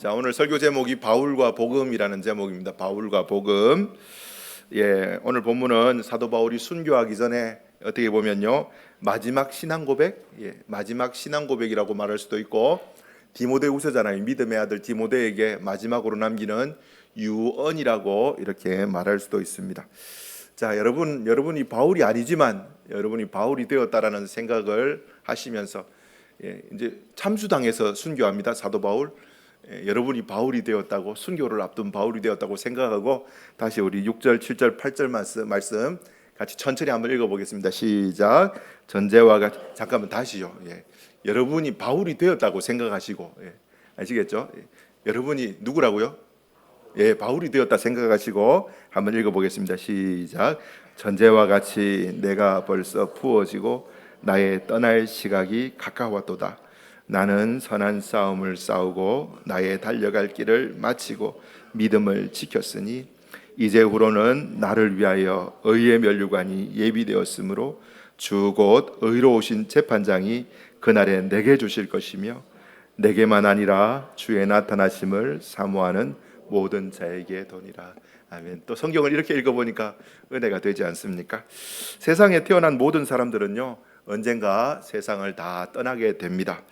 자, 오늘 설교 제목이 바울과 복음이라는 제목입니다. 바울과 복음. 오늘 본문은 사도 바울이 순교하기 전에 어떻게 보면요, 마지막 신앙 고백, 마지막 신앙 고백이라고 말할 수도 있고, 디모데후서잖아요. 믿음의 아들 디모데에게 마지막으로 남기는 유언이라고 이렇게 말할 수도 있습니다. 자, 여러분이 바울이 아니지만 여러분이 바울이 되었다라는 생각을 하시면서, 이제 참수당에서 순교합니다. 사도 바울. 여러분이 바울이 되었다고, 순교를 앞둔 바울이 되었다고 생각하고 다시 우리 6절, 7절, 8절 말씀 같이 천천히 한번 읽어보겠습니다. 시작. 전제와 같이, 잠깐만 다시요. 여러분이 바울이 되었다고 생각하시고, 아시겠죠? 여러분이 누구라고요? 바울이 되었다 생각하시고 한번 읽어보겠습니다. 시작. 전제와 같이 내가 벌써 부어지고 나의 떠날 시각이 가까웠도다. 나는 선한 싸움을 싸우고 나의 달려갈 길을 마치고 믿음을 지켰으니 이제후로는 나를 위하여 의의 면류관이 예비되었으므로 주 곧 의로우신 재판장이 그날에 내게 주실 것이며 내게만 아니라 주의 나타나심을 사모하는 모든 자에게 도니라. 아멘. 또 성경을 이렇게 읽어보니까 은혜가 되지 않습니까? 세상에 태어난 모든 사람들은요, 언젠가 세상을 다 떠나게 됩니다.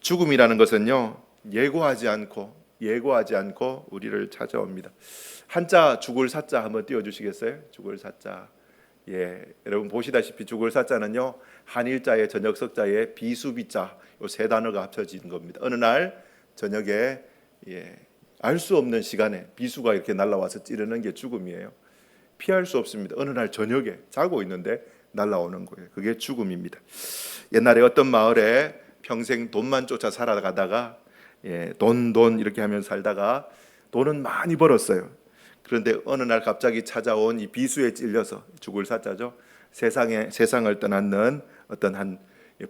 죽음이라는 것은요, 예고하지 않고 우리를 찾아옵니다. 한자 죽을 사자 한번 띄워주시겠어요? 죽을 사자. 여러분 보시다시피 죽을 사자는요, 한일자의 저녁석자의 비수비자, 요 세 단어가 합쳐진 겁니다. 어느 날 저녁에 알 수 없는 시간에 비수가 이렇게 날아와서 찌르는 게 죽음이에요. 피할 수 없습니다. 어느 날 저녁에 자고 있는데 날아오는 거예요. 그게 죽음입니다. 옛날에 어떤 마을에 평생 돈만 쫓아 살아가다가 돈 이렇게 하면서 살다가 돈은 많이 벌었어요. 그런데 어느 날 갑자기 찾아온 이 비수에 찔려서, 죽을 사자죠, 세상을 떠나는 어떤 한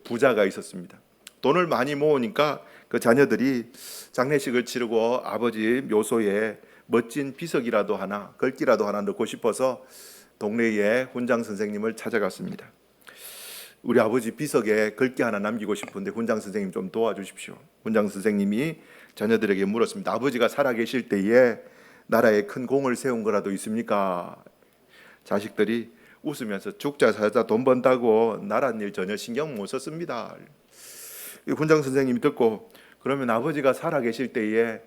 부자가 있었습니다. 돈을 많이 모으니까 그 자녀들이 장례식을 치르고 아버지 묘소에 멋진 비석이라도 하나, 글귀라도 하나 넣고 싶어서 동네에 훈장 선생님을 찾아갔습니다. 우리 아버지 비석에 글귀 하나 남기고 싶은데 훈장 선생님 좀 도와주십시오. 훈장 선생님이 자녀들에게 물었습니다. 아버지가 살아계실 때에 나라에 큰 공을 세운 거라도 있습니까? 자식들이 웃으면서 죽자 살자 돈 번다고 나라 일 전혀 신경 못 썼습니다. 훈장 선생님이 듣고, 그러면 아버지가 살아계실 때에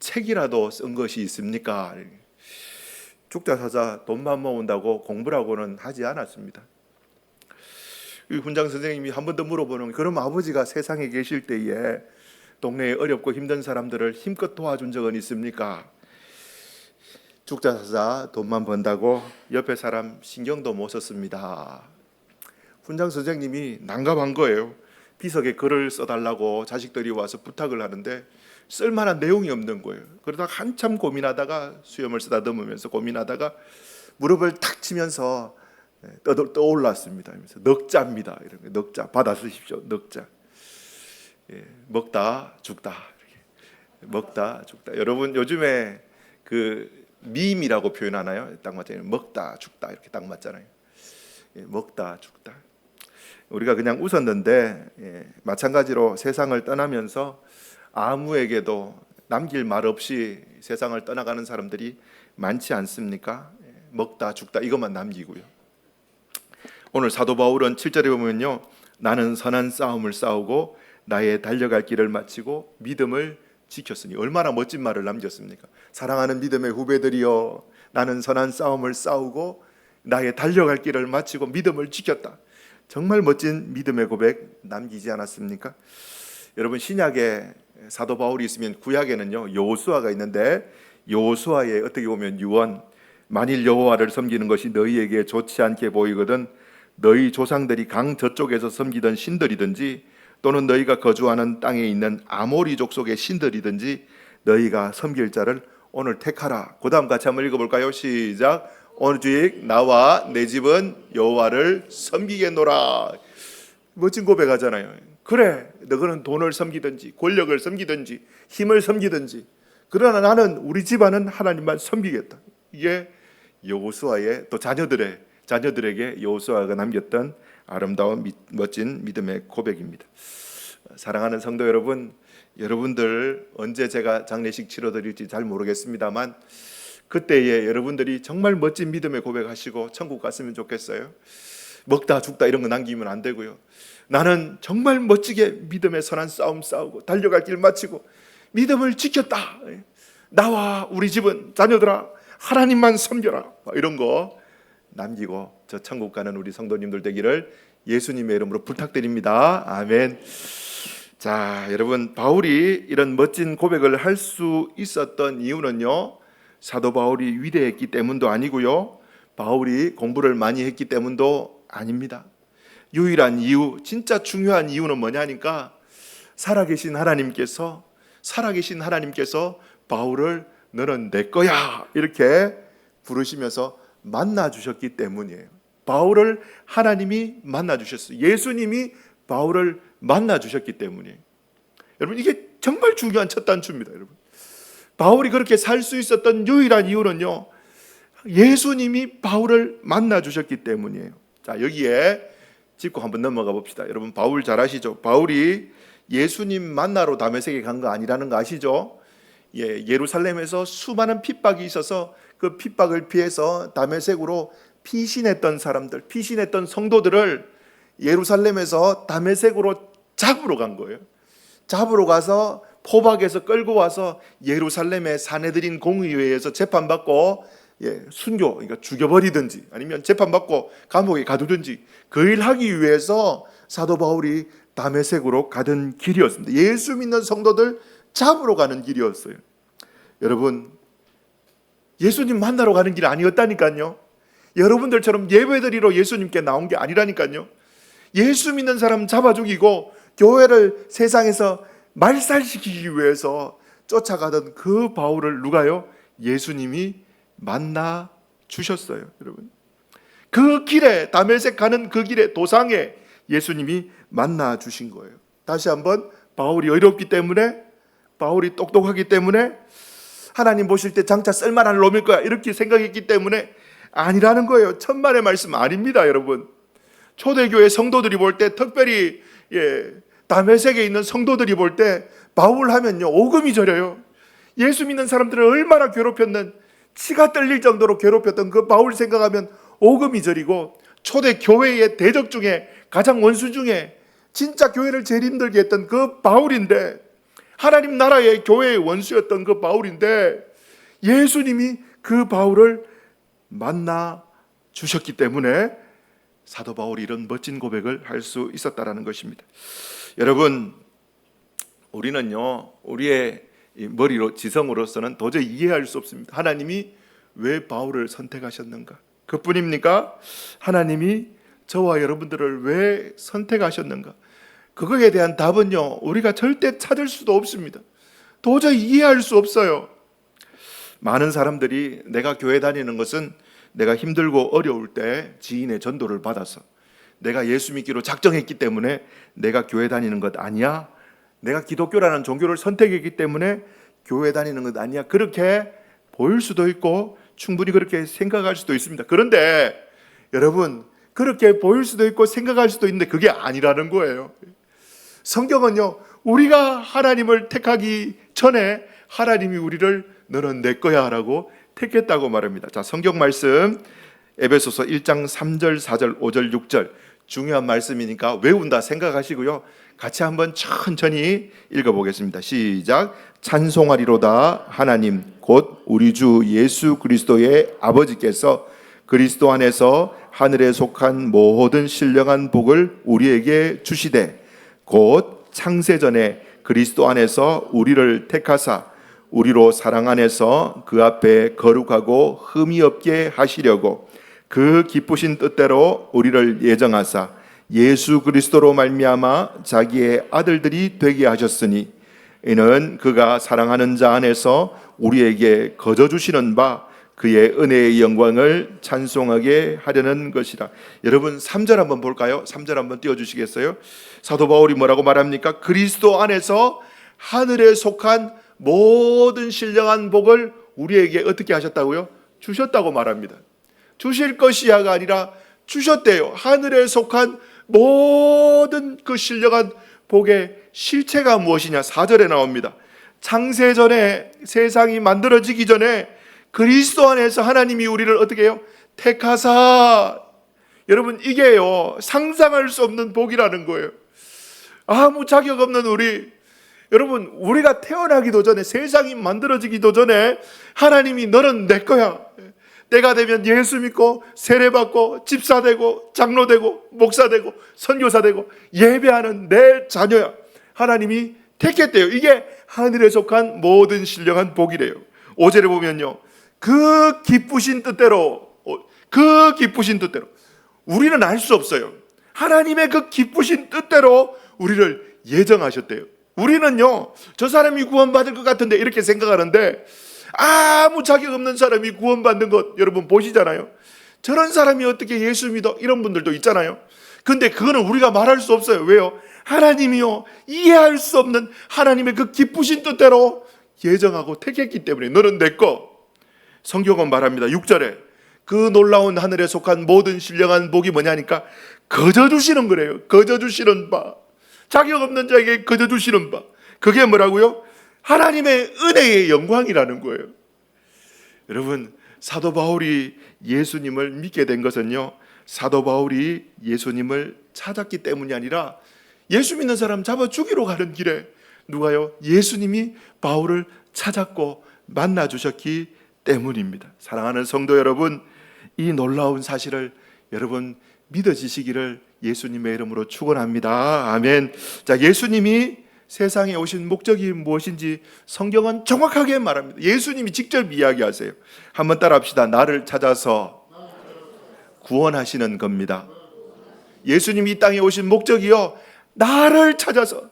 책이라도 쓴 것이 있습니까? 죽자 사자 돈만 모은다고 공부라고는 하지 않았습니다. 훈장 선생님이 한 번 더 물어보는, 그럼 아버지가 세상에 계실 때에 동네에 어렵고 힘든 사람들을 힘껏 도와준 적은 있습니까? 죽자 사자 돈만 번다고 옆에 사람 신경도 못 썼습니다. 훈장 선생님이 난감한 거예요. 비석에 글을 써달라고 자식들이 와서 부탁을 하는데 쓸만한 내용이 없는 거예요. 그러다가 한참 고민하다가, 수염을 쓰다듬으면서 고민하다가 무릎을 탁 치면서 떠올랐습니다. 넉자입니다. 이런 거, 넉자 받아 쓰십시오. 넉자. 먹다 죽다. 먹다 죽다. 여러분 요즘에 그 밈이라고 표현하나요? 딱 맞잖아요. 먹다 죽다 이렇게 딱 맞잖아요. 먹다 죽다. 우리가 그냥 웃었는데, 마찬가지로 세상을 떠나면서 아무에게도 남길 말 없이 세상을 떠나가는 사람들이 많지 않습니까? 먹다 죽다 이것만 남기고요. 오늘 사도 바울은 7절에 보면요, 나는 선한 싸움을 싸우고 나의 달려갈 길을 마치고 믿음을 지켰으니, 얼마나 멋진 말을 남겼습니까? 사랑하는 믿음의 후배들이여, 나는 선한 싸움을 싸우고 나의 달려갈 길을 마치고 믿음을 지켰다. 정말 멋진 믿음의 고백 남기지 않았습니까? 여러분, 신약에 사도 바울이 있으면 구약에는요, 여호수아가 있는데, 여호수아의 어떻게 보면 유언, 만일 여호와를 섬기는 것이 너희에게 좋지 않게 보이거든 너희 조상들이 강 저쪽에서 섬기던 신들이든지 또는 너희가 거주하는 땅에 있는 아모리 족속의 신들이든지 너희가 섬길 자를 오늘 택하라. 그 다음 같이 한번 읽어볼까요? 시작. 오직 나와 내 집은 여호와를 섬기겠노라. 멋진 고백하잖아요. 그래, 너희는 돈을 섬기든지 권력을 섬기든지 힘을 섬기든지, 그러나 나는 우리 집안은 하나님만 섬기겠다. 이게 여호수아의, 또 자녀들에게 여호수아가 남겼던 아름다운 멋진 믿음의 고백입니다. 사랑하는 성도 여러분, 여러분들 언제 제가 장례식 치러드릴지 잘 모르겠습니다만 그때에 여러분들이 정말 멋진 믿음의 고백하시고 천국 갔으면 좋겠어요. 먹다 죽다 이런 거 남기면 안 되고요. 나는 정말 멋지게 믿음의 선한 싸움 싸우고 달려갈 길 마치고 믿음을 지켰다. 나와 우리 집은 자녀들아 하나님만 섬겨라. 이런 거 남기고 저 천국 가는 우리 성도님들 되기를 예수님의 이름으로 부탁드립니다. 아멘. 자, 여러분, 바울이 이런 멋진 고백을 할 수 있었던 이유는요, 사도 바울이 위대했기 때문도 아니고요, 바울이 공부를 많이 했기 때문도 아닙니다. 유일한 이유, 진짜 중요한 이유는 뭐냐니까 살아계신 하나님께서 바울을 너는 내 거야 이렇게 부르시면서 만나 주셨기 때문이에요. 바울을 하나님이 만나 주셨어요. 예수님이 바울을 만나 주셨기 때문이에요. 여러분, 이게 정말 중요한 첫 단추입니다. 여러분, 바울이 그렇게 살 수 있었던 유일한 이유는요, 예수님이 바울을 만나 주셨기 때문이에요. 자, 여기에 짚고 한번 넘어가 봅시다. 여러분, 바울 잘 아시죠? 바울이 예수님 만나러 다메섹에 간 거 아니라는 거 아시죠? 예루살렘에서 수많은 핍박이 있어서 그 핍박을 피해서 다메섹으로 피신했던 사람들, 피신했던 성도들을 예루살렘에서 다메섹으로 잡으러 간 거예요. 잡으러 가서 포박에서 끌고 와서 예루살렘의 사내들인 공의회에서 재판받고 순교, 그러니까 죽여버리든지 아니면 재판받고 감옥에 가두든지 그 일 하기 위해서 사도 바울이 다메섹으로 가던 길이었습니다. 예수 믿는 성도들 잡으러 가는 길이었어요. 여러분, 예수님 만나러 가는 길 아니었다니까요. 여러분들처럼 예배드리러 예수님께 나온 게 아니라니까요. 예수 믿는 사람 잡아 죽이고 교회를 세상에서 말살시키기 위해서 쫓아가던 그 바울을 누가요? 예수님이 만나 주셨어요. 여러분, 그 길에, 다메섹 가는 그 길에, 도상에 예수님이 만나 주신 거예요. 다시 한번, 바울이 어렵기 때문에, 바울이 똑똑하기 때문에, 하나님 보실 때 장차 쓸만한 놈일 거야 이렇게 생각했기 때문에 아니라는 거예요. 천만의 말씀 아닙니다. 여러분, 초대교회 성도들이 볼 때, 특별히 다메섹에 있는 성도들이 볼 때 바울 하면요, 오금이 저려요. 예수 믿는 사람들을 얼마나 괴롭혔는, 치가 떨릴 정도로 괴롭혔던 그 바울 생각하면 오금이 저리고, 초대교회의 대적 중에 가장 원수 중에 진짜 교회를 제일 힘들게 했던 그 바울인데, 하나님 나라의 교회의 원수였던 그 바울인데 예수님이 그 바울을 만나 주셨기 때문에 사도 바울이 이런 멋진 고백을 할 수 있었다라는 것입니다. 여러분, 우리는요, 우리의 머리로, 지성으로서는 도저히 이해할 수 없습니다. 하나님이 왜 바울을 선택하셨는가? 그뿐입니까? 하나님이 저와 여러분들을 왜 선택하셨는가? 그거에 대한 답은요, 우리가 절대 찾을 수도 없습니다. 도저히 이해할 수 없어요. 많은 사람들이 내가 교회 다니는 것은 내가 힘들고 어려울 때 지인의 전도를 받아서, 내가 예수 믿기로 작정했기 때문에 내가 교회 다니는 것 아니야, 내가 기독교라는 종교를 선택했기 때문에 교회 다니는 것 아니야, 그렇게 보일 수도 있고 충분히 그렇게 생각할 수도 있습니다. 그런데 여러분, 그렇게 보일 수도 있고 생각할 수도 있는데 그게 아니라는 거예요. 성경은요, 우리가 하나님을 택하기 전에 하나님이 우리를 너는 내 거야 라고 택했다고 말합니다. 자, 성경 말씀 에베소서 1장 3절 4절 5절 6절 중요한 말씀이니까 외운다 생각하시고요, 같이 한번 천천히 읽어보겠습니다. 시작. 찬송하리로다 하나님 곧 우리 주 예수 그리스도의 아버지께서 그리스도 안에서 하늘에 속한 모든 신령한 복을 우리에게 주시되 곧 창세전에 그리스도 안에서 우리를 택하사 우리로 사랑 안에서 그 앞에 거룩하고 흠이 없게 하시려고 그 기쁘신 뜻대로 우리를 예정하사 예수 그리스도로 말미암아 자기의 아들들이 되게 하셨으니 이는 그가 사랑하는 자 안에서 우리에게 거저 주시는 바 그의 은혜의 영광을 찬송하게 하려는 것이라. 여러분, 3절 한번 볼까요? 3절 한번 띄워주시겠어요? 사도 바울이 뭐라고 말합니까? 그리스도 안에서 하늘에 속한 모든 신령한 복을 우리에게 어떻게 하셨다고요? 주셨다고 말합니다. 주실 것이야가 아니라 주셨대요. 하늘에 속한 모든 그 신령한 복의 실체가 무엇이냐? 4절에 나옵니다. 창세전에, 세상이 만들어지기 전에 그리스도 안에서 하나님이 우리를 어떻게 해요? 택하사. 여러분, 이게요, 상상할 수 없는 복이라는 거예요. 아무 자격 없는 우리, 여러분, 우리가 태어나기도 전에, 세상이 만들어지기도 전에 하나님이 너는 내 거야, 때가 되면 예수 믿고 세례받고 집사 되고 장로 되고 목사 되고 선교사 되고 예배하는 내 자녀야, 하나님이 택했대요. 이게 하늘에 속한 모든 신령한 복이래요. 5절에 보면요, 그 기쁘신 뜻대로, 우리는 알 수 없어요. 하나님의 그 기쁘신 뜻대로 우리를 예정하셨대요. 우리는요, 저 사람이 구원받을 것 같은데 이렇게 생각하는데, 아무 자격 없는 사람이 구원받는 것 여러분 보시잖아요. 저런 사람이 어떻게 예수 믿어? 이런 분들도 있잖아요. 근데 그거는 우리가 말할 수 없어요. 왜요? 하나님이요, 이해할 수 없는 하나님의 그 기쁘신 뜻대로 예정하고 택했기 때문에 너는 내 거. 성경은 말합니다. 6절에 그 놀라운 하늘에 속한 모든 신령한 복이 뭐냐니까 거저 주시는 거래요. 거저 주시는 바, 자격 없는 자에게 거저 주시는 바. 그게 뭐라고요? 하나님의 은혜의 영광이라는 거예요. 여러분, 사도 바울이 예수님을 믿게 된 것은요, 사도 바울이 예수님을 찾았기 때문이 아니라 예수 믿는 사람 잡아 죽이러 가는 길에 누가요? 예수님이 바울을 찾았고 만나 주셨기 때문입니다. 사랑하는 성도 여러분, 이 놀라운 사실을 여러분 믿어지시기를 예수님의 이름으로 축원합니다. 아멘. 자, 예수님이 세상에 오신 목적이 무엇인지 성경은 정확하게 말합니다. 예수님이 직접 이야기하세요. 한번 따라합시다. 나를 찾아서 구원하시는 겁니다. 예수님이 이 땅에 오신 목적이요, 나를 찾아서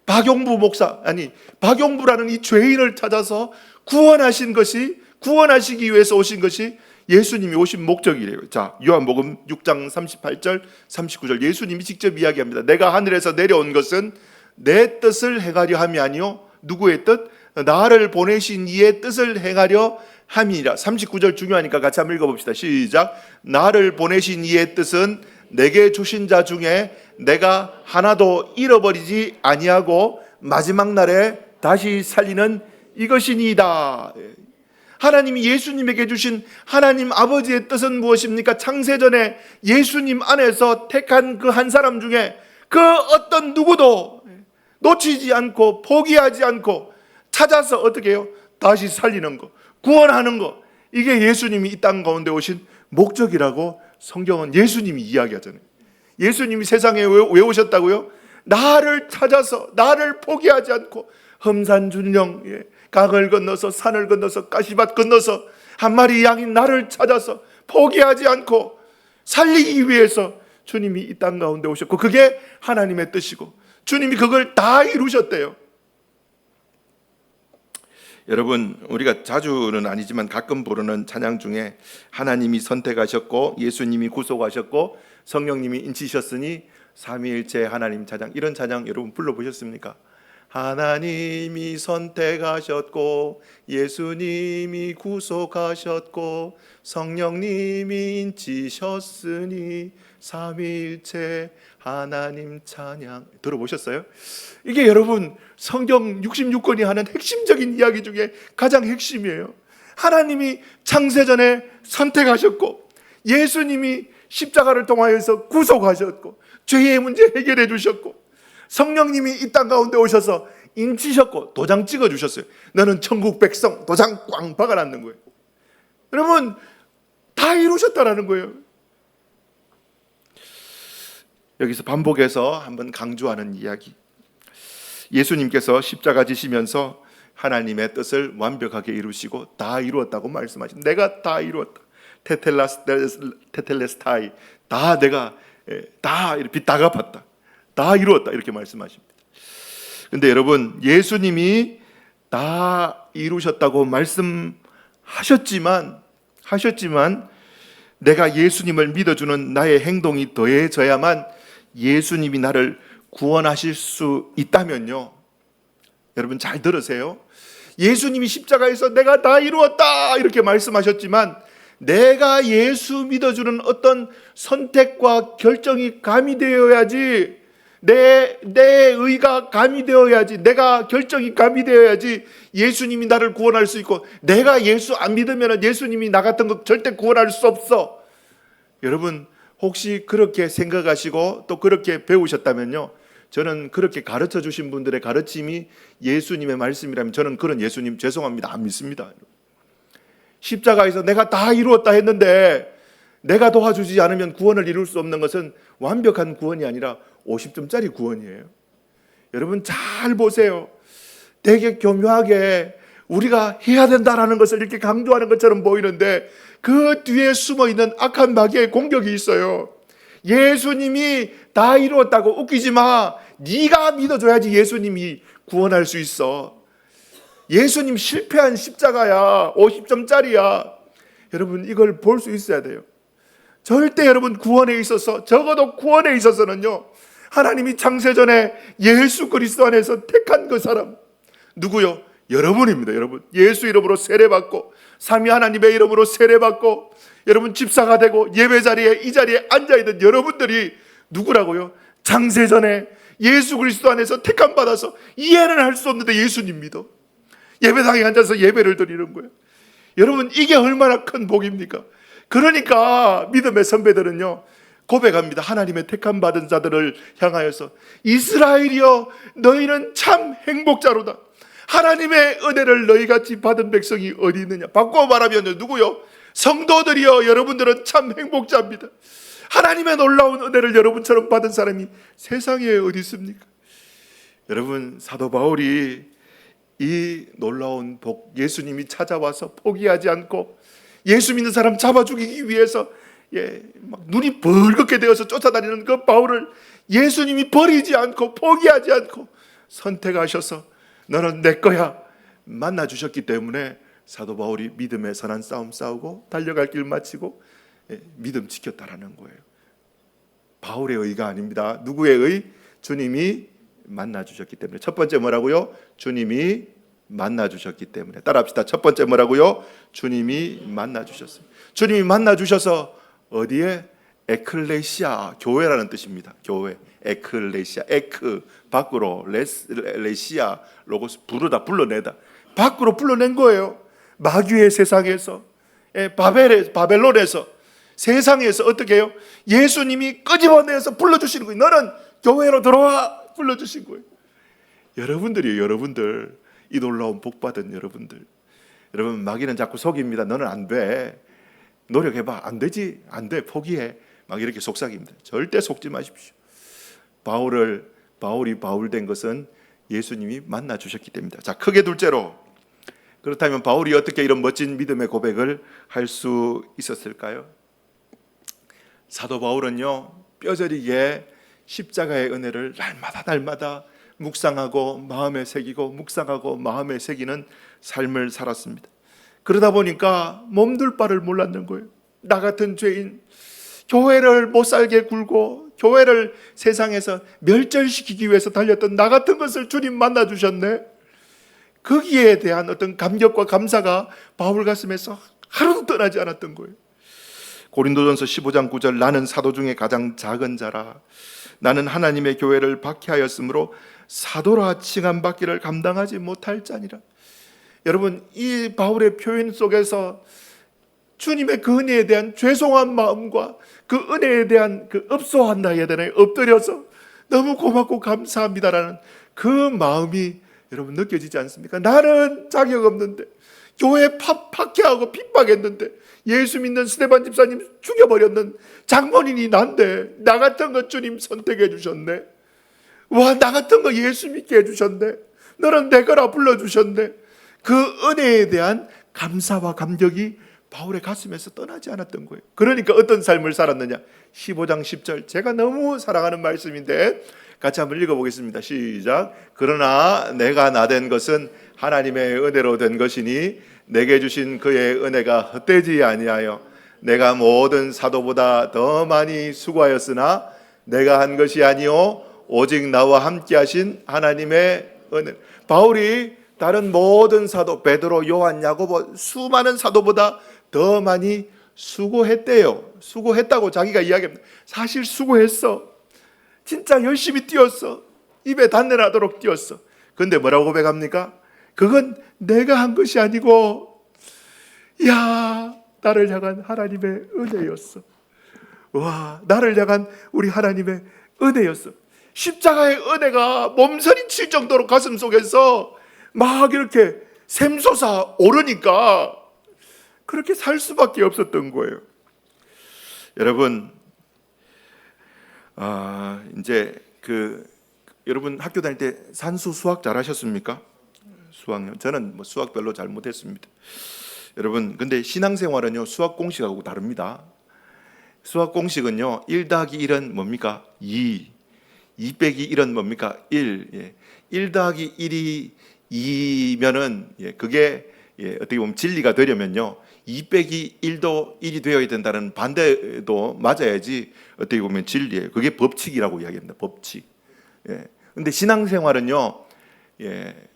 박용부 목사, 아니 박용부라는 이 죄인을 찾아서 구원하신 것이, 구원하시기 위해서 오신 것이 예수님이 오신 목적이래요. 자, 요한복음 6장 38절 39절 예수님이 직접 이야기합니다. 내가 하늘에서 내려온 것은 내 뜻을 행하려 함이 아니요, 누구의 뜻? 나를 보내신 이의 뜻을 행하려 함이니라. 39절 중요하니까 같이 한번 읽어봅시다. 시작. 나를 보내신 이의 뜻은 내게 주신 자 중에 내가 하나도 잃어버리지 아니하고 마지막 날에 다시 살리는 이것이니이다. 하나님이 예수님에게 주신 하나님 아버지의 뜻은 무엇입니까? 창세전에 예수님 안에서 택한 그 한 사람 중에 그 어떤 누구도 놓치지 않고 포기하지 않고 찾아서 어떻게 해요? 다시 살리는 거, 구원하는 거. 이게 예수님이 이 땅 가운데 오신 목적이라고 성경은 예수님이 이야기하잖아요. 예수님이 세상에 왜 오셨다고요? 나를 찾아서, 나를 포기하지 않고 험산준령, 강을 건너서 산을 건너서 가시밭 건너서 한 마리 양인 나를 찾아서 포기하지 않고 살리기 위해서 주님이 이 땅 가운데 오셨고, 그게 하나님의 뜻이고 주님이 그걸 다 이루셨대요. 여러분, 우리가 자주는 아니지만 가끔 부르는 찬양 중에 하나님이 선택하셨고 예수님이 구속하셨고 성령님이 인치셨으니 삼위일체 하나님 찬양, 이런 찬양 여러분 불러보셨습니까? 하나님이 선택하셨고 예수님이 구속하셨고 성령님이 인치셨으니 삼위일체 하나님 찬양, 들어보셨어요? 이게 여러분 성경 66권이 하는 핵심적인 이야기 중에 가장 핵심이에요. 하나님이 창세전에 선택하셨고 예수님이 십자가를 통하여서 구속하셨고 죄의 문제 해결해 주셨고 성령님이 이 땅 가운데 오셔서 인치셨고 도장 찍어 주셨어요. 너는 천국 백성, 도장 꽝 박아놨는 거예요. 여러분, 다 이루셨다라는 거예요. 여기서 반복해서 한번 강조하는 이야기, 예수님께서 십자가 지시면서 하나님의 뜻을 완벽하게 이루시고 다 이루었다고 말씀하십니다. 내가 다 이루었다. 테텔레스타이, 다 내가 다 빚 다 갚았다, 다 이루었다, 이렇게 말씀하십니다. 근데 여러분, 예수님이 다 이루셨다고 말씀하셨지만 내가 예수님을 믿어주는 나의 행동이 더해져야만 예수님이 나를 구원하실 수 있다면요, 여러분 잘 들으세요. 예수님이 십자가에서 내가 다 이루었다 이렇게 말씀하셨지만 내가 예수 믿어주는 어떤 선택과 결정이 가미되어야지 내 의가 가미되어야지, 내가 결정이 가미되어야지 예수님이 나를 구원할 수 있고, 내가 예수 안 믿으면 예수님이 나 같은 거 절대 구원할 수 없어. 여러분 혹시 그렇게 생각하시고 또 그렇게 배우셨다면요, 저는 그렇게 가르쳐 주신 분들의 가르침이 예수님의 말씀이라면 저는 그런 예수님 죄송합니다, 안 믿습니다. 십자가에서 내가 다 이루었다 했는데 내가 도와주지 않으면 구원을 이룰 수 없는 것은 완벽한 구원이 아니라 50점짜리 구원이에요. 여러분 잘 보세요. 되게 교묘하게 우리가 해야 된다라는 것을 이렇게 강조하는 것처럼 보이는데 그 뒤에 숨어있는 악한 마귀의 공격이 있어요. 예수님이 다 이루었다고 웃기지 마. 네가 믿어줘야지 예수님이 구원할 수 있어. 예수님 실패한 십자가야. 50점짜리야. 여러분 이걸 볼 수 있어야 돼요. 절대 여러분 구원에 있어서, 적어도 구원에 있어서는요, 하나님이 창세전에 예수 그리스도 안에서 택한 그 사람 누구요? 여러분입니다. 여러분 예수 이름으로 세례받고 삼위 하나님의 이름으로 세례받고 여러분 집사가 되고 예배 자리에 이 자리에 앉아있는 여러분들이 누구라고요? 창세전에 예수 그리스도 안에서 택함 받아서 이해는 할 수 없는데 예수님 믿어 예배당에 앉아서 예배를 드리는 거예요. 여러분 이게 얼마나 큰 복입니까? 그러니까 믿음의 선배들은요 고백합니다. 하나님의 택함 받은 자들을 향하여서 이스라엘이여 너희는 참 행복자로다. 하나님의 은혜를 너희같이 받은 백성이 어디 있느냐. 바꿔 말하면 누구요? 성도들이여 여러분들은 참 행복자입니다. 하나님의 놀라운 은혜를 여러분처럼 받은 사람이 세상에 어디 있습니까? 여러분 사도 바울이 이 놀라운 복, 예수님이 찾아와서 포기하지 않고 예수 믿는 사람 잡아 죽이기 위해서 막 눈이 벌겋게 되어서 쫓아다니는 그 바울을 예수님이 버리지 않고 포기하지 않고 선택하셔서 너는 내 거야 만나 주셨기 때문에 사도 바울이 믿음의 선한 싸움 싸우고 달려갈 길 마치고 믿음 지켰다라는 거예요. 바울의 의가 아닙니다. 누구의 의? 주님이 만나 주셨기 때문에. 첫 번째 뭐라고요? 주님이 만나 주셨기 때문에. 따라합시다. 첫 번째 뭐라고요? 주님이 만나 주셨어요. 주님이 만나 주셔서 어디에? 에클레시아, 교회라는 뜻입니다. 교회, 에클레시아, 에크 밖으로, 레시아 로고스 부르다, 불러내다, 밖으로 불러낸 거예요. 마귀의 세상에서, 바벨론에서, 세상에서 어떻게 해요? 예수님이 끄집어내서 불러주시는 거예요. 너는 교회로 들어와 불러주신 거예요. 여러분들이에요. 여러분들, 이 놀라운 복받은 여러분들. 여러분 마귀는 자꾸 속입니다. 너는 안 돼, 노력해봐, 안 되지, 안 돼, 포기해, 막 이렇게 속삭입니다. 절대 속지 마십시오. 바울이 바울 된 것은 예수님이 만나 주셨기 때문입니다. 자, 크게 둘째로, 그렇다면 바울이 어떻게 이런 멋진 믿음의 고백을 할 수 있었을까요? 사도 바울은요 뼈저리게 십자가의 은혜를 날마다 묵상하고 마음에 새기고 묵상하고 마음에 새기는 삶을 살았습니다. 그러다 보니까 몸둘 바를 몰랐는 거예요. 나 같은 죄인, 교회를 못 살게 굴고 교회를 세상에서 멸절시키기 위해서 달렸던 나 같은 것을 주님 만나 주셨네. 거기에 대한 어떤 감격과 감사가 바울 가슴에서 하루도 떠나지 않았던 거예요. 고린도전서 15장 9절, 나는 사도 중에 가장 작은 자라. 나는 하나님의 교회를 박해하였으므로 사도라 칭함받기를 감당하지 못할 자니라. 여러분 이 바울의 표현 속에서 주님의 그 은혜에 대한 죄송한 마음과 그 은혜에 대한 그 읍소한다 해야 되나요? 엎드려서 너무 고맙고 감사합니다라는 그 마음이 여러분 느껴지지 않습니까? 나는 자격 없는데, 교회 박해하고 핍박했는데, 예수 믿는 스데반 집사님 죽여버렸는 장본인이 난데 나 같은 거 주님 선택해 주셨네. 와, 나 같은 거 예수 믿게 해주셨네. 너는 내 거라 불러주셨네. 그 은혜에 대한 감사와 감격이 바울의 가슴에서 떠나지 않았던 거예요. 그러니까 어떤 삶을 살았느냐? 15장 10절, 제가 너무 사랑하는 말씀인데 같이 한번 읽어보겠습니다. 시작. 그러나 내가 나된 것은 하나님의 은혜로 된 것이니 내게 주신 그의 은혜가 헛되지 아니하여 내가 모든 사도보다 더 많이 수고하였으나 내가 한 것이 아니요 오직 나와 함께 하신 하나님의 은혜. 바울이 다른 모든 사도, 베드로, 요한, 야고보 수많은 사도보다 더 많이 수고했대요. 수고했다고 자기가 이야기합니다. 사실 수고했어. 진짜 열심히 뛰었어. 입에 단내 나도록 뛰었어. 근데 뭐라고 고백합니까? 그건 내가 한 것이 아니고 나를 향한 하나님의 은혜였어. 와, 나를 향한 우리 하나님의 은혜였어. 십자가의 은혜가 몸서리칠 정도로 가슴 속에서 막 이렇게 샘솟아 오르니까 그렇게 살 수밖에 없었던 거예요. 여러분, 이제 여러분 학교 다닐 때 산수 수학 잘하셨습니까? 수학요? 저는 수학 별로 잘 못했습니다. 여러분, 근데 신앙생활은요 수학 공식하고 다릅니다. 수학 공식은요 1 더하기 1은 뭡니까? 2 빼기 1은 뭡니까? 1 1 더하기 1이 2면은 그게 어떻게 보면 진리가 되려면요 2 빼기 1도 1이 되어야 된다는 반대도 맞아야지 어떻게 보면 진리예요. 그게 법칙이라고 이야기합니다. 법칙. 근데 신앙생활은요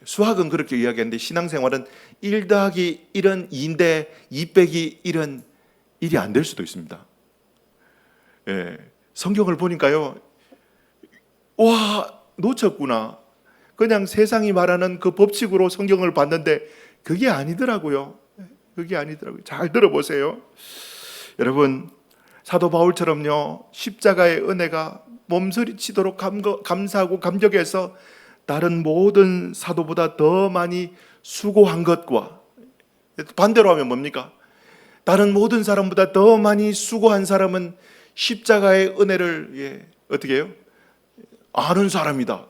수학은 그렇게 이야기하는데 신앙생활은 1 더하기 1은 2인데 2 빼기 1은 1이 안 될 수도 있습니다. 성경을 보니까요 와, 놓쳤구나. 그냥 세상이 말하는 그 법칙으로 성경을 봤는데 그게 아니더라고요. 그게 아니더라고요. 잘 들어보세요. 여러분, 사도 바울처럼요 십자가의 은혜가 몸서리치도록 감사하고 감격해서 다른 모든 사도보다 더 많이 수고한 것과 반대로 하면 뭡니까? 다른 모든 사람보다 더 많이 수고한 사람은 십자가의 은혜를 어떻게 해요? 아는 사람이다.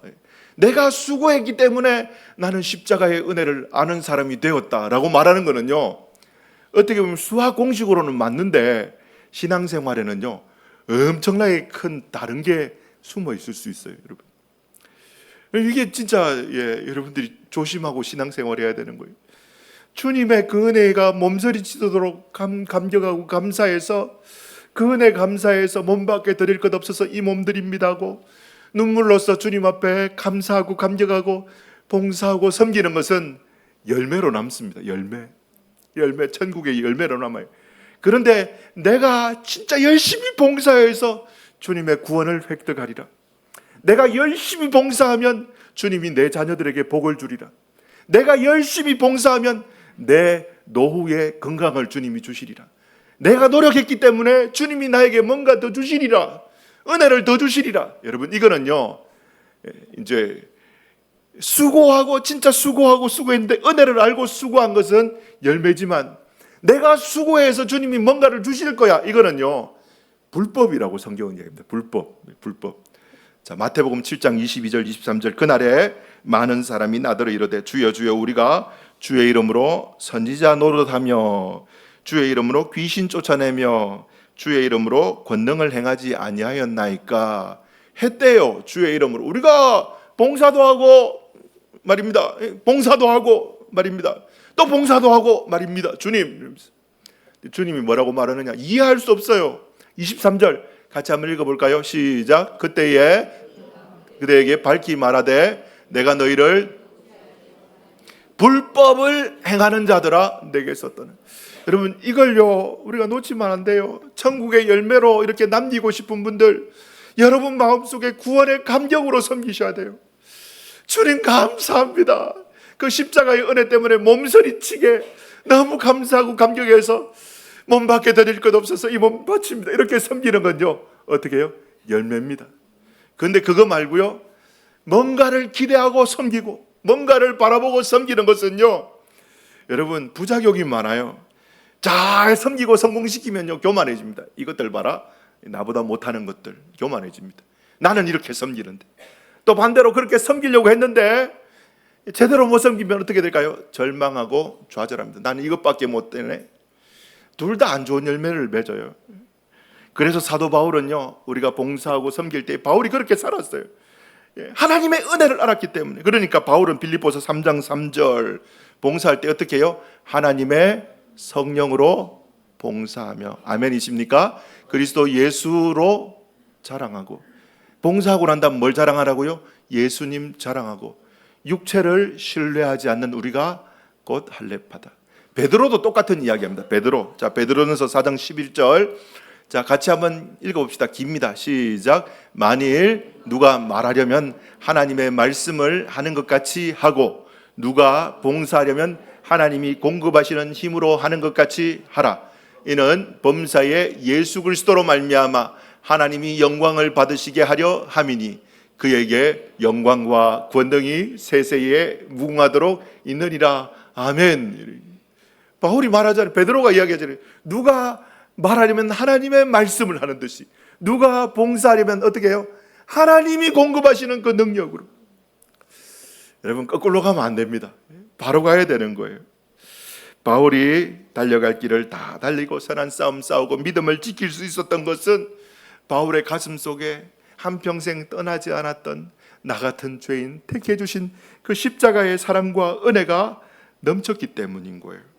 내가 수고했기 때문에 나는 십자가의 은혜를 아는 사람이 되었다라고 말하는 거는요 어떻게 보면 수학 공식으로는 맞는데 신앙생활에는요 엄청나게 큰 다른 게 숨어 있을 수 있어요. 여러분, 이게 진짜 여러분들이 조심하고 신앙생활해야 되는 거예요. 주님의 그 은혜가 몸서리치도록 감격하고 감사해서 그 은혜 감사해서 몸 밖에 드릴 것 없어서 이 몸 드립니다 하고 눈물로써 주님 앞에 감사하고 감격하고 봉사하고 섬기는 것은 열매로 남습니다. 열매, 천국의 열매로 남아요. 그런데 내가 진짜 열심히 봉사해서 주님의 구원을 획득하리라. 내가 열심히 봉사하면 주님이 내 자녀들에게 복을 주리라. 내가 열심히 봉사하면 내 노후에 건강을 주님이 주시리라. 내가 노력했기 때문에 주님이 나에게 뭔가 더 주시리라. 은혜를 더 주시리라. 여러분, 이거는요 이제 수고하고 진짜 수고했는데 은혜를 알고 수고한 것은 열매지만 내가 수고해서 주님이 뭔가를 주실 거야, 이거는요 불법이라고 성경은 이야기합니다. 불법. 자, 마태복음 7장 22절 23절 그날에 많은 사람이 나더러 이르되 주여 주여 우리가 주의 이름으로 선지자 노릇하며 주의 이름으로 귀신 쫓아내며 주의 이름으로 권능을 행하지 아니하였나이까 했대요. 주의 이름으로 우리가 봉사도 하고 말입니다. 봉사도 하고 말입니다. 또 봉사도 하고 말입니다. 주님이 뭐라고 말하느냐 이해할 수 없어요. 23절 같이 한번 읽어볼까요? 시작. 그대에게 밝히 말하되 내가 너희를 불법을 행하는 자들아 내게 썼더니. 여러분, 이걸요 우리가 놓치면 안 돼요. 천국의 열매로 이렇게 남기고 싶은 분들, 여러분 마음속에 구원의 감격으로 섬기셔야 돼요. 주님 감사합니다. 그 십자가의 은혜 때문에 몸서리치게 너무 감사하고 감격해서 몸 밖에 드릴 것 없어서 이 몸 바칩니다. 이렇게 섬기는 건요 어떻게 해요? 열매입니다. 그런데 그거 말고요 뭔가를 기대하고 섬기고 뭔가를 바라보고 섬기는 것은요 여러분 부작용이 많아요. 잘 섬기고 성공시키면요 교만해집니다. 이것들 봐라, 나보다 못하는 것들. 교만해집니다. 나는 이렇게 섬기는데. 또 반대로 그렇게 섬기려고 했는데 제대로 못 섬기면 어떻게 될까요? 절망하고 좌절합니다. 나는 이것밖에 못 되네. 둘 다 안 좋은 열매를 맺어요. 그래서 사도 바울은요 우리가 봉사하고 섬길 때 바울이 그렇게 살았어요. 하나님의 은혜를 알았기 때문에. 그러니까 바울은 빌립보서 3장 3절 봉사할 때 어떻게 해요? 하나님의 성령으로 봉사하며, 아멘이십니까? 그리스도 예수로 자랑하고. 봉사하고 난 다음 뭘 자랑하라고요? 예수님 자랑하고. 육체를 신뢰하지 않는 우리가 곧 할례파다. 베드로도 똑같은 이야기합니다. 베드로는서 4장 11절 자, 같이 한번 읽어봅시다. 깁니다. 시작. 만일 누가 말하려면 하나님의 말씀을 하는 것 같이 하고, 누가 봉사하려면 하나님이 공급하시는 힘으로 하는 것 같이 하라. 이는 범사에 예수 그리스도로 말미암아 하나님이 영광을 받으시게 하려 함이니 그에게 영광과 권능이 세세에 무궁하도록 있느니라. 아멘. 바울이 말하잖아요. 베드로가 이야기하잖아요. 누가 말하려면 하나님의 말씀을 하는 듯이, 누가 봉사하려면 어떻게 해요? 하나님이 공급하시는 그 능력으로. 여러분, 거꾸로 가면 안 됩니다. 바로 가야 되는 거예요. 바울이 달려갈 길을 다 달리고 선한 싸움 싸우고 믿음을 지킬 수 있었던 것은 바울의 가슴 속에 한평생 떠나지 않았던 나 같은 죄인 택해 주신 그 십자가의 사랑과 은혜가 넘쳤기 때문인 거예요.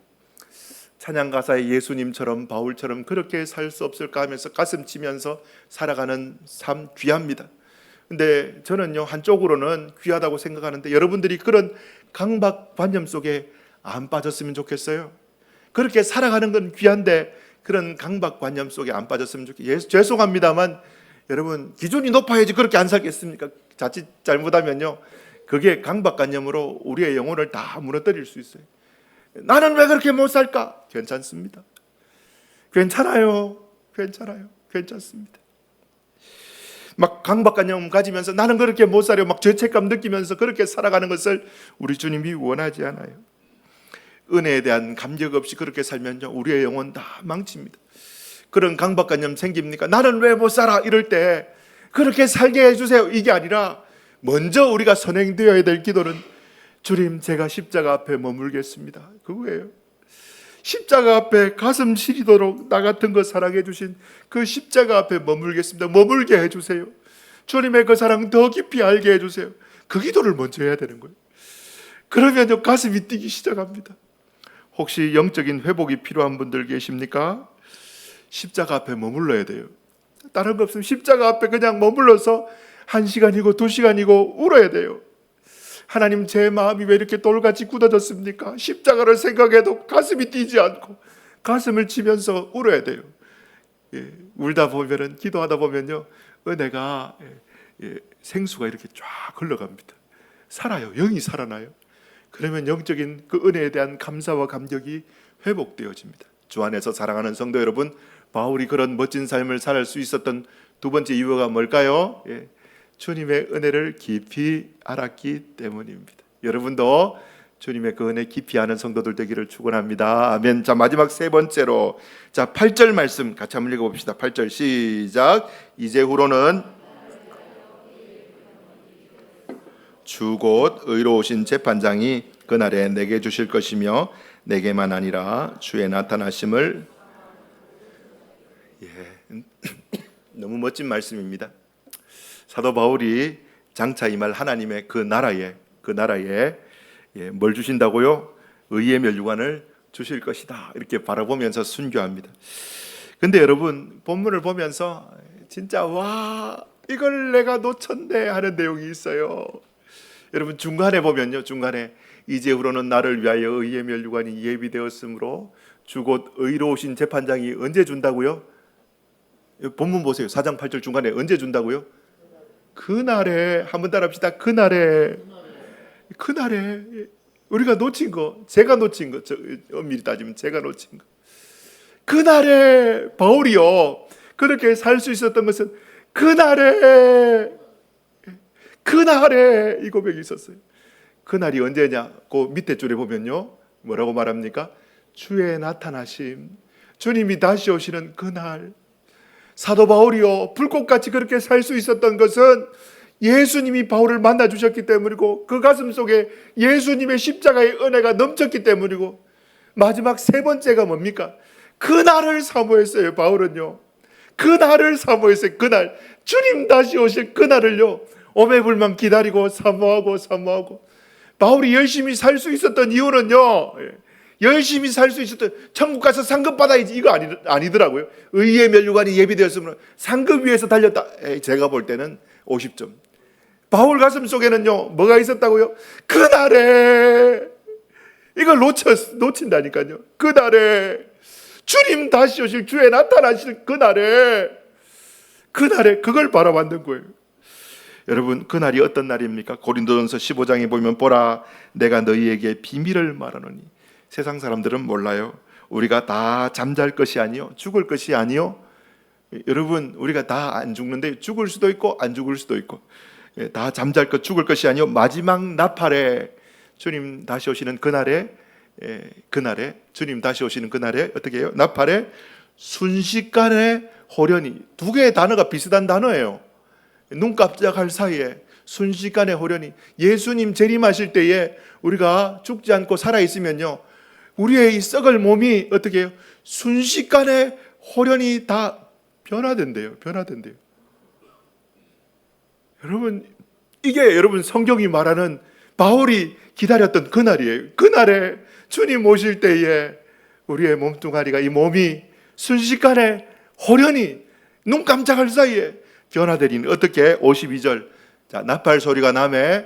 찬양 가사에 예수님처럼 바울처럼 그렇게 살 수 없을까 하면서 가슴 치면서 살아가는 삶 귀합니다. 근데 저는요, 한쪽으로는 귀하다고 생각하는데 여러분들이 그런 강박관념 속에 안 빠졌으면 좋겠어요. 그렇게 살아가는 건 귀한데 그런 강박관념 속에 안 빠졌으면 좋겠어요. 죄송합니다만 여러분, 기준이 높아야지 그렇게 안 살겠습니까? 자칫 잘못하면요, 그게 강박관념으로 우리의 영혼을 다 무너뜨릴 수 있어요. 나는 왜 그렇게 못 살까? 괜찮습니다. 괜찮아요. 괜찮습니다. 막 강박관념 가지면서 나는 그렇게 못 살려 막 죄책감 느끼면서 그렇게 살아가는 것을 우리 주님이 원하지 않아요. 은혜에 대한 감격 없이 그렇게 살면요, 우리의 영혼 다 망칩니다. 그런 강박관념 생깁니까? 나는 왜 못 살아? 이럴 때 그렇게 살게 해주세요. 이게 아니라 먼저 우리가 선행되어야 될 기도는 주님, 제가 십자가 앞에 머물겠습니다. 그거예요. 십자가 앞에 가슴 시리도록 나 같은 거 사랑해 주신 그 십자가 앞에 머물겠습니다. 머물게 해주세요. 주님의 그 사랑 더 깊이 알게 해주세요. 그 기도를 먼저 해야 되는 거예요. 그러면요, 가슴이 뛰기 시작합니다. 혹시 영적인 회복이 필요한 분들 계십니까? 십자가 앞에 머물러야 돼요. 다른 거 없으면 십자가 앞에 그냥 머물러서 1시간이고 2시간이고 울어야 돼요. 하나님, 제 마음이 왜 이렇게 돌같이 굳어졌습니까? 십자가를 생각해도 가슴이 뛰지 않고 가슴을 치면서 울어야 돼요. 울다 보면은, 기도하다 보면요, 은혜가 생수가 이렇게 쫙 흘러갑니다. 살아요. 영이 살아나요. 그러면 영적인 그 은혜에 대한 감사와 감격이 회복되어집니다. 주 안에서 사랑하는 성도 여러분, 바울이 그런 멋진 삶을 살 수 있었던 두 번째 이유가 뭘까요? 주님의 은혜를 깊이 알았기 때문입니다. 여러분도 주님의 그 은혜 깊이 아는 성도들 되기를 축원합니다. 아멘. 자, 마지막 세 번째로, 자, 8절 말씀 같이 한번 읽어봅시다. 8절 시작. 이제후로는 주 곧 의로우신 재판장이 그날에 내게 주실 것이며 내게만 아니라 주의 나타나심을. 너무 멋진 말씀입니다. 사도 바울이 장차 임할 하나님의 그 나라에 뭘 주신다고요? 의의 멸류관을 주실 것이다. 이렇게 바라보면서 순교합니다. 근데 여러분, 본문을 보면서 진짜 와, 이걸 내가 놓쳤네 하는 내용이 있어요. 여러분, 중간에 보면요, 중간에 이제후로는 나를 위하여 의의 멸류관이 예비되었으므로 주 곧 의로우신 재판장이 언제 준다고요? 본문 보세요. 4장 8절 중간에 언제 준다고요? 그날에. 한번 따라합시다. 그날에 우리가 놓친 거, 제가 놓친 거, 엄밀히 따지면 제가 놓친 거, 그날에 바울이요, 그렇게 살 수 있었던 것은 그날에 이 고백이 있었어요. 그날이 언제냐? 그 밑에 줄에 보면요, 뭐라고 말합니까? 주의 나타나심, 주님이 다시 오시는 그날. 사도 바울이요, 불꽃같이 그렇게 살 수 있었던 것은 예수님이 바울을 만나 주셨기 때문이고, 그 가슴 속에 예수님의 십자가의 은혜가 넘쳤기 때문이고, 마지막 세 번째가 뭡니까? 그날을 사모했어요. 바울은요, 그날을 사모했어요. 그날, 주님 다시 오실 그날을요, 오매불만 기다리고 사모하고. 바울이 열심히 살 수 있었던 이유는요, 열심히 살 수 있었던, 천국 가서 상급 받아야지, 이거 아니더라고요. 의의 멸류관이 예비되었으면 상급 위에서 달렸다. 제가 볼 때는 50점. 바울 가슴 속에는요, 뭐가 있었다고요? 그날에, 이걸 놓친다니까요. 그날에 주님 다시 오실, 주에 나타나실 그날에 그걸 바라봤는 거예요. 여러분, 그날이 어떤 날입니까? 고린도전서 15장에 보면 보라 내가 너희에게 비밀을 말하노니. 세상 사람들은 몰라요. 우리가 다 잠잘 것이 아니요 죽을 것이 아니요. 여러분, 우리가 다 안 죽는데 죽을 수도 있고 안 죽을 수도 있고, 다 잠잘 것 죽을 것이 아니요 마지막 나팔에, 주님 다시 오시는 그날에 주님 다시 오시는 그날에 어떻게 해요? 나팔에 순식간에 호련히. 두 개의 단어가 비슷한 단어예요. 눈 깜짝할 사이에 순식간에 호련히. 예수님 재림하실 때에 우리가 죽지 않고 살아있으면요, 우리의 이 썩을 몸이 어떻게 해요? 순식간에 호련히 다 변화된대요. 여러분, 이게 여러분 성경이 말하는 바울이 기다렸던 그날이에요. 그날에 주님 오실 때에 우리의 몸뚱아리가, 이 몸이 순식간에 호련히 눈 깜짝할 사이에 변화되리니. 어떻게? 52절. 자, 나팔 소리가 나매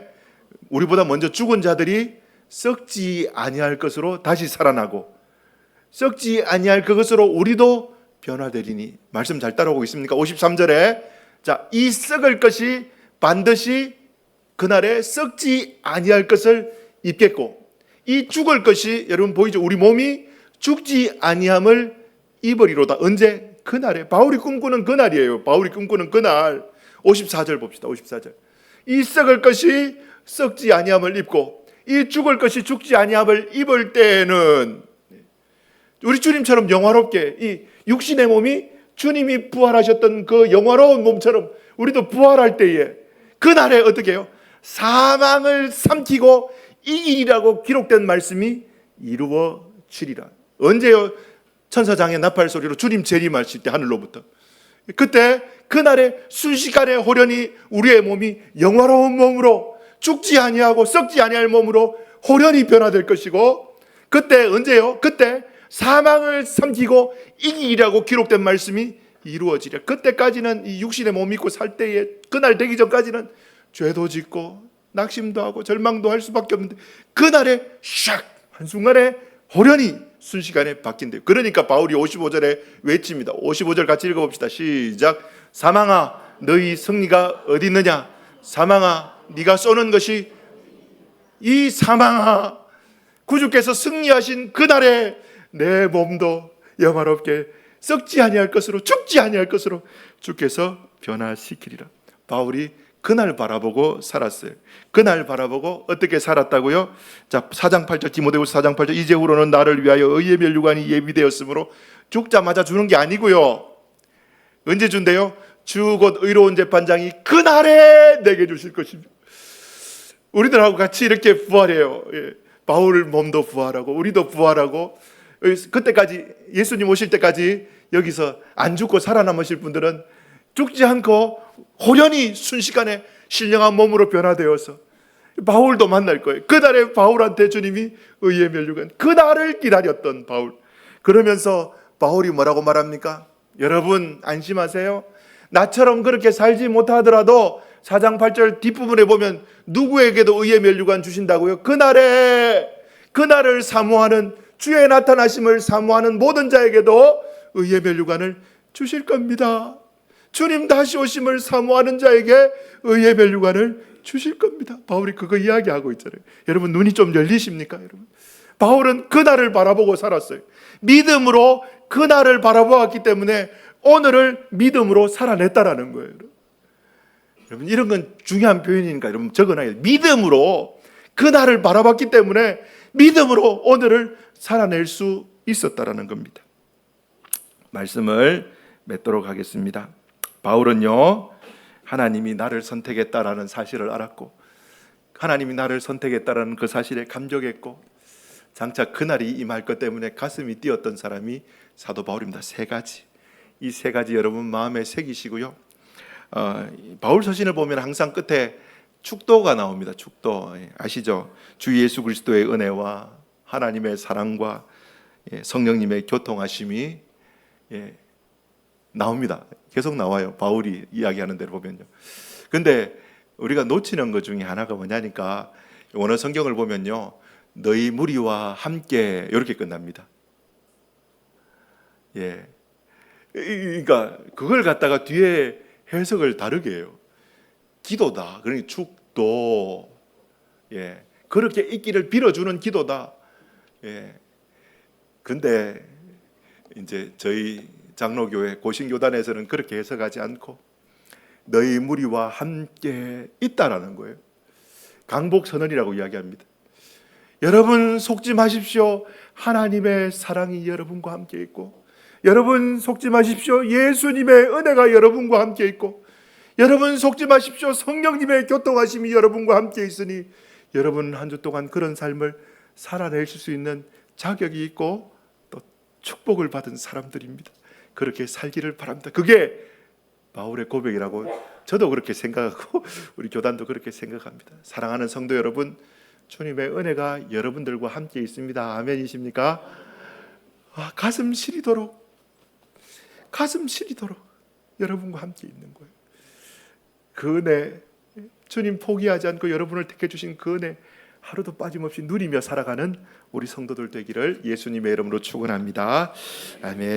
우리보다 먼저 죽은 자들이 썩지 아니할 것으로 다시 살아나고, 썩지 아니할 그것으로 우리도 변화되리니. 말씀 잘 따라오고 있습니까? 53절에 자, 이 썩을 것이 반드시 그날에 썩지 아니할 것을 입겠고, 이 죽을 것이, 여러분 보이죠? 우리 몸이 죽지 아니함을 입으리로다. 언제? 그날에. 바울이 꿈꾸는 그날이에요. 바울이 꿈꾸는 그날. 54절 봅시다. 54절. 이 썩을 것이 썩지 아니함을 입고 이 죽을 것이 죽지 아니함을 입을 때에는, 우리 주님처럼 영화롭게 이 육신의 몸이 주님이 부활하셨던 그 영화로운 몸처럼 우리도 부활할 때에, 그날에 어떻게 해요? 사망을 삼키고 이기리라고 기록된 말씀이 이루어지리라. 언제요? 천사장의 나팔 소리로 주님 재림하실 때 하늘로부터. 그때 그날에 순식간에 호련히 우리의 몸이 영화로운 몸으로, 죽지 아니하고 썩지 아니할 몸으로 호련히 변화될 것이고, 그때 언제요? 그때 사망을 삼키고 이기리라고 기록된 말씀이 이루어지리라. 그때까지는 이 육신의 몸 입고 살 때에, 그날 되기 전까지는 죄도 짓고 낙심도 하고 절망도 할 수밖에 없는데, 그날에 샥 한순간에 호련히 순식간에 바뀐대요. 그러니까 바울이 55절에 외칩니다. 55절 같이 읽어봅시다. 시작. 사망아 너희 승리가 어디 있느냐? 사망아 네가 쏘는 것이, 이 사망아, 구주께서 승리하신 그날에 내 몸도 영화롭게 썩지 아니할 것으로, 죽지 아니할 것으로 주께서 변화시키리라. 바울이 그날 바라보고 살았어요. 그날 바라보고 어떻게 살았다고요? 자, 4장 8절, 디모데후서 4장 8절. 이제후로는 나를 위하여 의의 면류관이 예비되었으므로, 죽자마자 주는 게 아니고요. 언제 준대요? 주 곧 의로운 재판장이 그날에 내게 주실 것입니다. 우리들하고 같이 이렇게 부활해요. 바울 몸도 부활하고 우리도 부활하고, 그때까지 예수님 오실 때까지 여기서 안 죽고 살아남으실 분들은 죽지 않고 호련히 순식간에 신령한 몸으로 변화되어서 바울도 만날 거예요. 그날에 바울한테 주님이 의의 면류관, 그날을 기다렸던 바울. 그러면서 바울이 뭐라고 말합니까? 여러분 안심하세요. 나처럼 그렇게 살지 못하더라도 4장 8절 뒷부분에 보면 누구에게도 의의 면류관 주신다고요. 그날을 사모하는, 주의 나타나심을 사모하는 모든 자에게도 의의 면류관을 주실 겁니다. 주님 다시 오심을 사모하는 자에게 의의 면류관을 주실 겁니다. 바울이 그거 이야기하고 있잖아요. 여러분 눈이 좀 열리십니까? 여러분, 바울은 그날을 바라보고 살았어요. 믿음으로 그날을 바라보았기 때문에 오늘을 믿음으로 살아냈다라는 거예요. 여러분, 이런 건 중요한 표현이니까 여러분 적어놔야 돼요. 믿음으로 그날을 바라봤기 때문에 믿음으로 오늘을 살아낼 수 있었다라는 겁니다. 말씀을 맺도록 하겠습니다. 바울은요, 하나님이 나를 선택했다라는 사실을 알았고, 하나님이 나를 선택했다라는 그 사실에 감격했고, 장차 그날이 임할 것 때문에 가슴이 뛰었던 사람이 사도 바울입니다. 세 가지. 이 세 가지 여러분 마음에 새기시고요. 바울 서신을 보면 항상 끝에 축도가 나옵니다. 축도 아시죠? 주 예수 그리스도의 은혜와 하나님의 사랑과 성령님의 교통하심이 나옵니다. 계속 나와요. 바울이 이야기하는 대로 보면요. 근데 우리가 놓치는 것 중에 하나가 뭐냐니까, 원어 성경을 보면요, 너희 무리와 함께 이렇게 끝납니다. 예. 그러니까 그걸 갖다가 뒤에 해석을 다르게 해요. 기도다. 그러니 축도. 예. 그렇게 있기를 빌어주는 기도다. 예. 근데 이제 저희 장로교회 고신교단에서는 그렇게 해석하지 않고 너희 무리와 함께 있다라는 거예요. 강복선언이라고 이야기합니다. 여러분 속지 마십시오. 하나님의 사랑이 여러분과 함께 있고, 여러분 속지 마십시오. 예수님의 은혜가 여러분과 함께 있고, 여러분 속지 마십시오. 성령님의 교통하심이 여러분과 함께 있으니 여러분 한 주 동안 그런 삶을 살아내실 수 있는 자격이 있고 또 축복을 받은 사람들입니다. 그렇게 살기를 바랍니다. 그게 바울의 고백이라고 저도 그렇게 생각하고 우리 교단도 그렇게 생각합니다. 사랑하는 성도 여러분, 주님의 은혜가 여러분들과 함께 있습니다. 아멘이십니까? 가슴 시리도록 여러분과 함께 있는 거예요. 그 은혜, 주님 포기하지 않고 여러분을 택해 주신 그 은혜 하루도 빠짐없이 누리며 살아가는 우리 성도들 되기를 예수님의 이름으로 축원합니다. 아멘.